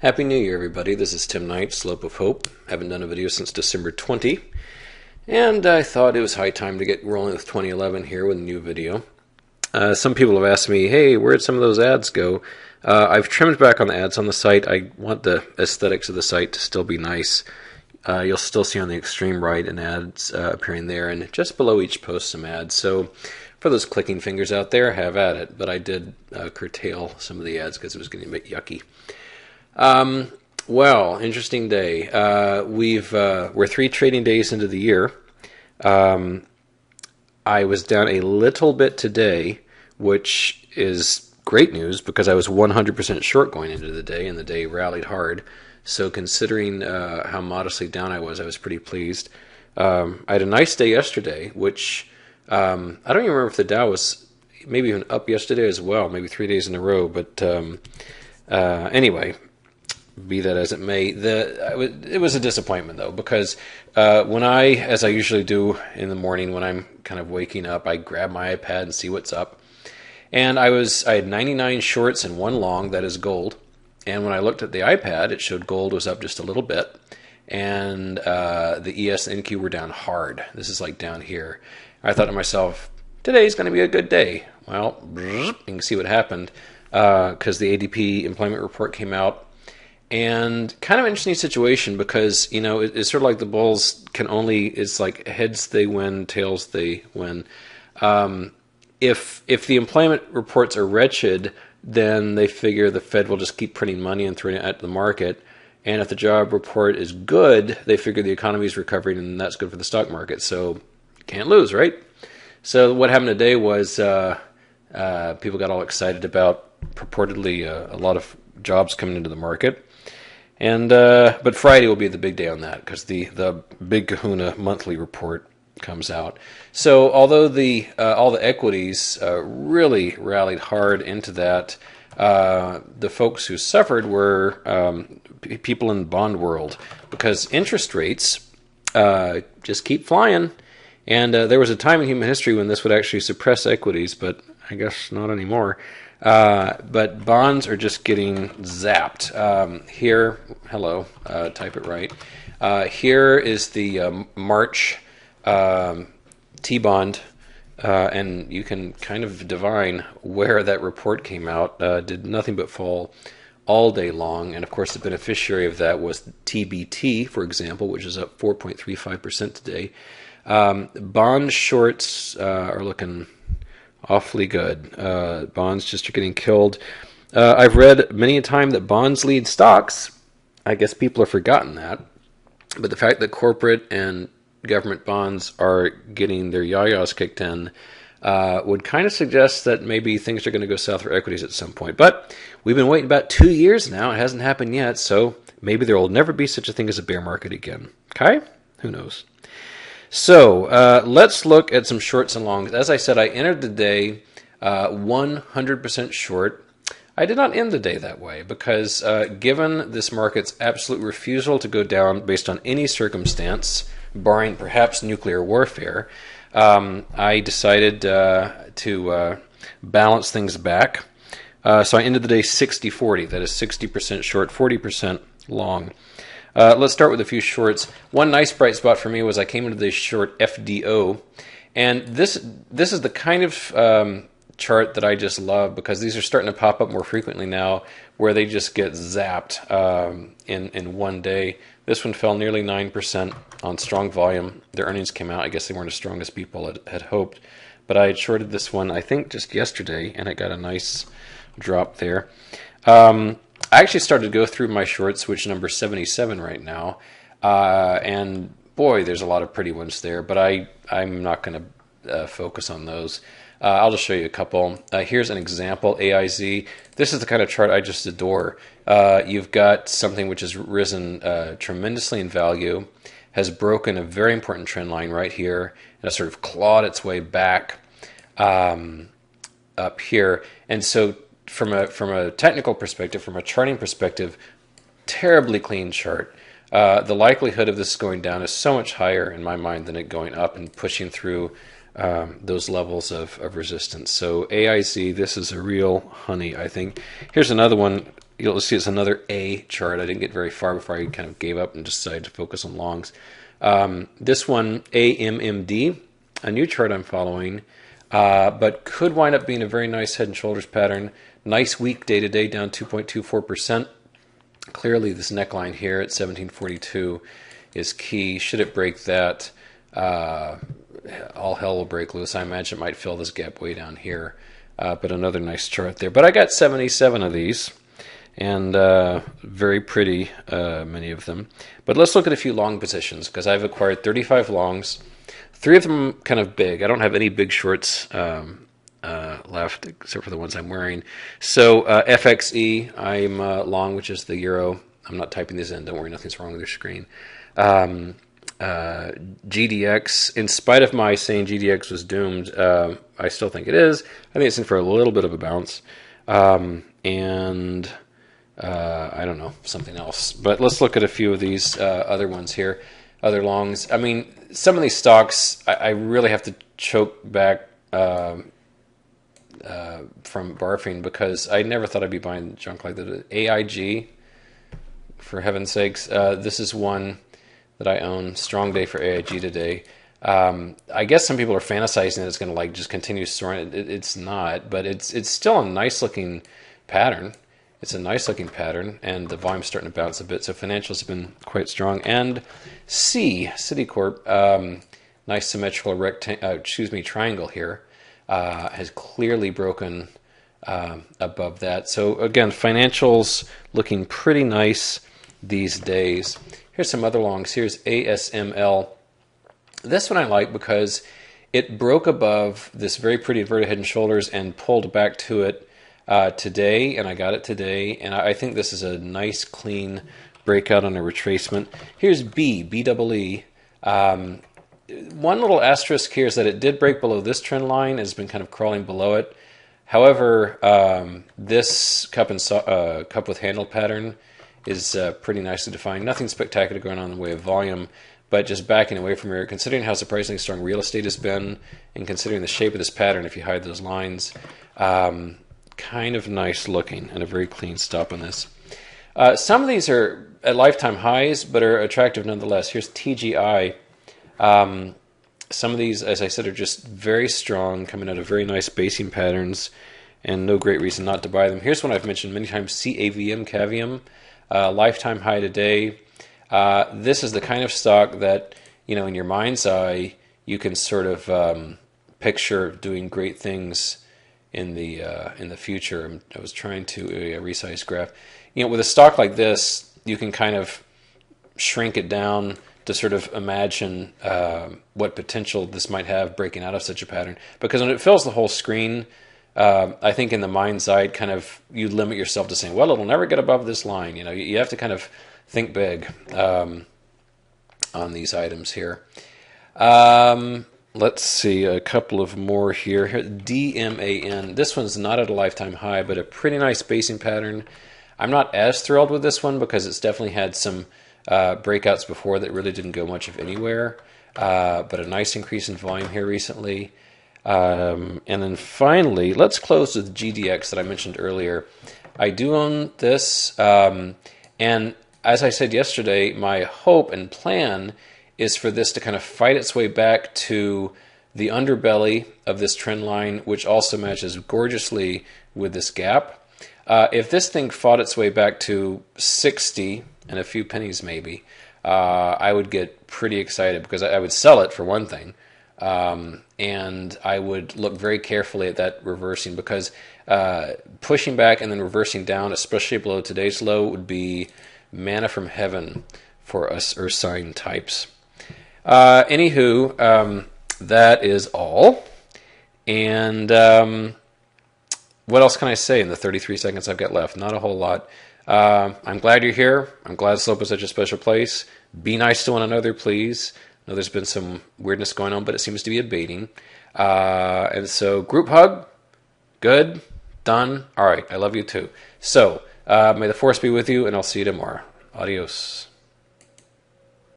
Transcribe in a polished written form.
Happy New Year, everybody. This is Tim Knight, Slope of Hope. Haven't done a video since December 20, and I thought it was high time to get rolling with 2011 here with a new video. Some people have asked me, hey, where'd some of those ads go? I've trimmed back on the ads on the site. I want the aesthetics of the site to still be nice. You'll still see on the extreme right an ads appearing there, and just below each post some ads. So for those clicking fingers out there, have at it. But I did curtail some of the ads because it was getting a bit yucky. Well, interesting day. We're 3 trading days into the year. I was down a little bit today, which is great news because I was 100% short going into the day, and the day rallied hard. So considering how modestly down I was pretty pleased. I had a nice day yesterday, which I don't even remember if the Dow was maybe even up yesterday as well, maybe 3 days in a row. But anyway, be that as it may, it was a disappointment though, because when as I usually do in the morning when I'm kind of waking up, I grab my iPad and see what's up. And I had 99 shorts and 1 long, that is gold. And when I looked at the iPad, it showed gold was up just a little bit, and the ES and NQ were down hard. This is like down here. I thought to myself, today's going to be a good day. Well, you can see what happened because the ADP employment report came out. And kind of interesting situation because, it's sort of like the bulls it's like heads they win, tails they win. If the employment reports are wretched, then they figure the Fed will just keep printing money and throwing it at the market. And if the job report is good, they figure the economy is recovering and that's good for the stock market. So can't lose, right? So what happened today was people got all excited about purportedly a lot of jobs coming into the market. And but Friday will be the big day on that because the big Kahuna monthly report comes out. So although all the equities really rallied hard into that, the folks who suffered were people in the bond world because interest rates just keep flying. And there was a time in human history when this would actually suppress equities, but I guess not anymore. But bonds are just getting zapped. Here, hello, type it right. Here is the March T-bond, and you can kind of divine where that report came out. Did nothing but fall all day long, and of course the beneficiary of that was TBT, for example, which is up 4.35% today. Bond shorts are looking awfully good. Bonds just are getting killed. I've read many a time that bonds lead stocks. I guess people have forgotten that. But the fact that corporate and government bonds are getting their yayas kicked in would kind of suggest that maybe things are going to go south for equities at some point. But we've been waiting about 2 years now. It hasn't happened yet. So maybe there will never be such a thing as a bear market again. Okay? Who knows? So let's look at some shorts and longs. As I said, I entered the day 100% short. I did not end the day that way because given this market's absolute refusal to go down based on any circumstance, barring perhaps nuclear warfare, I decided to balance things back. So I ended the day 60-40. That is 60% short, 40% long. Let's start with a few shorts. One nice bright spot for me was I came into the short FDO, and this is the kind of chart that I just love because these are starting to pop up more frequently now, where they just get zapped in one day. This one fell nearly 9% on strong volume. Their earnings came out. I guess they weren't as strong as people had hoped, but I had shorted this one I think just yesterday, and it got a nice drop there. I actually started to go through my shorts, which number 77 right now, and boy, there's a lot of pretty ones there, but I'm not going to focus on those. I'll just show you a couple. Here's an example, AIZ. This is the kind of chart I just adore. You've got something which has risen tremendously in value, has broken a very important trend line right here, and has sort of clawed its way back up here. And so from a technical perspective, from a charting perspective, terribly clean chart. The likelihood of this going down is so much higher in my mind than it going up and pushing through those levels of resistance. So AIZ, this is a real honey, I think. Here's another one. you'll see it's another A chart. I didn't get very far before I kind of gave up and decided to focus on longs. This one, AMMD, a new chart I'm following, but could wind up being a very nice head and shoulders pattern. Nice week day to day, down 2.24%. Clearly, this neckline here at 1742 is key. Should it break that, all hell will break loose. I imagine it might fill this gap way down here. But another nice chart there. But I got 77 of these, and very pretty, many of them. But let's look at a few long positions, because I've acquired 35 longs. 3 of them kind of big. I don't have any big shorts left, except for the ones I'm wearing. So FXE, I'm long, which is the euro. I'm not typing these in. Don't worry, nothing's wrong with your screen. GDX, in spite of my saying GDX was doomed, I still think it is. I think it's in for a little bit of a bounce. And I don't know, something else. But let's look at a few of these other ones here, other longs. I mean, some of these stocks, I really have to choke back from barfing, because I never thought I'd be buying junk like that. AIG, for heaven's sakes, this is one that I own. Strong day for AIG today. I guess some people are fantasizing that it's going to like just continue soaring. It's not, but it's still a nice looking pattern. It's a nice looking pattern, and the volume's starting to bounce a bit. So financials have been quite strong. And Citicorp, nice symmetrical triangle here, has clearly broken above that. So again, financials looking pretty nice these days. Here's some other longs. Here's ASML. This one I like because it broke above this very pretty inverted head and shoulders and pulled back to it today, and I got it today. And I think this is a nice, clean breakout on a retracement. Here's BEE. One little asterisk here is that it did break below this trend line and has been kind of crawling below it. However, this cup with handle pattern is pretty nicely defined. Nothing spectacular going on in the way of volume, but just backing away from here. Considering how surprisingly strong real estate has been, and considering the shape of this pattern, if you hide those lines, kind of nice looking, and a very clean stop on this. Some of these are at lifetime highs, but are attractive nonetheless. Here's TGI. Some of these, as I said, are just very strong, coming out of very nice basing patterns, and no great reason not to buy them. Here's one I've mentioned many times, Cavium. Lifetime high today. This is the kind of stock that, in your mind's eye, you can sort of picture doing great things in the future. I was trying to resize graph. With a stock like this, you can kind of shrink it down to sort of imagine what potential this might have breaking out of such a pattern. Because when it fills the whole screen, I think in the mind's eye, kind of you limit yourself to saying, well, it'll never get above this line. You have to kind of think big on these items here. Let's see, a couple of more here. DMAN. This one's not at a lifetime high, but a pretty nice basing pattern. I'm not as thrilled with this one because it's definitely had some breakouts before that really didn't go much of anywhere. But a nice increase in volume here recently. And then finally, let's close with GDX that I mentioned earlier. I do own this, and as I said yesterday, my hope and plan is for this to kind of fight its way back to the underbelly of this trend line, which also matches gorgeously with this gap. If this thing fought its way back to 60 and a few pennies maybe, I would get pretty excited, because I would sell it for one thing. And I would look very carefully at that reversing, because pushing back and then reversing down, especially below today's low, would be manna from heaven for us Earth sign types. Anywho, that is all. And what else can I say in the 33 seconds I've got left? Not a whole lot. I'm glad you're here. I'm glad Slope is such a special place. Be nice to one another, please. I know there's been some weirdness going on, but it seems to be abating. And so, group hug. Good. Done. All right. I love you too. So, may the force be with you, and I'll see you tomorrow. Adios.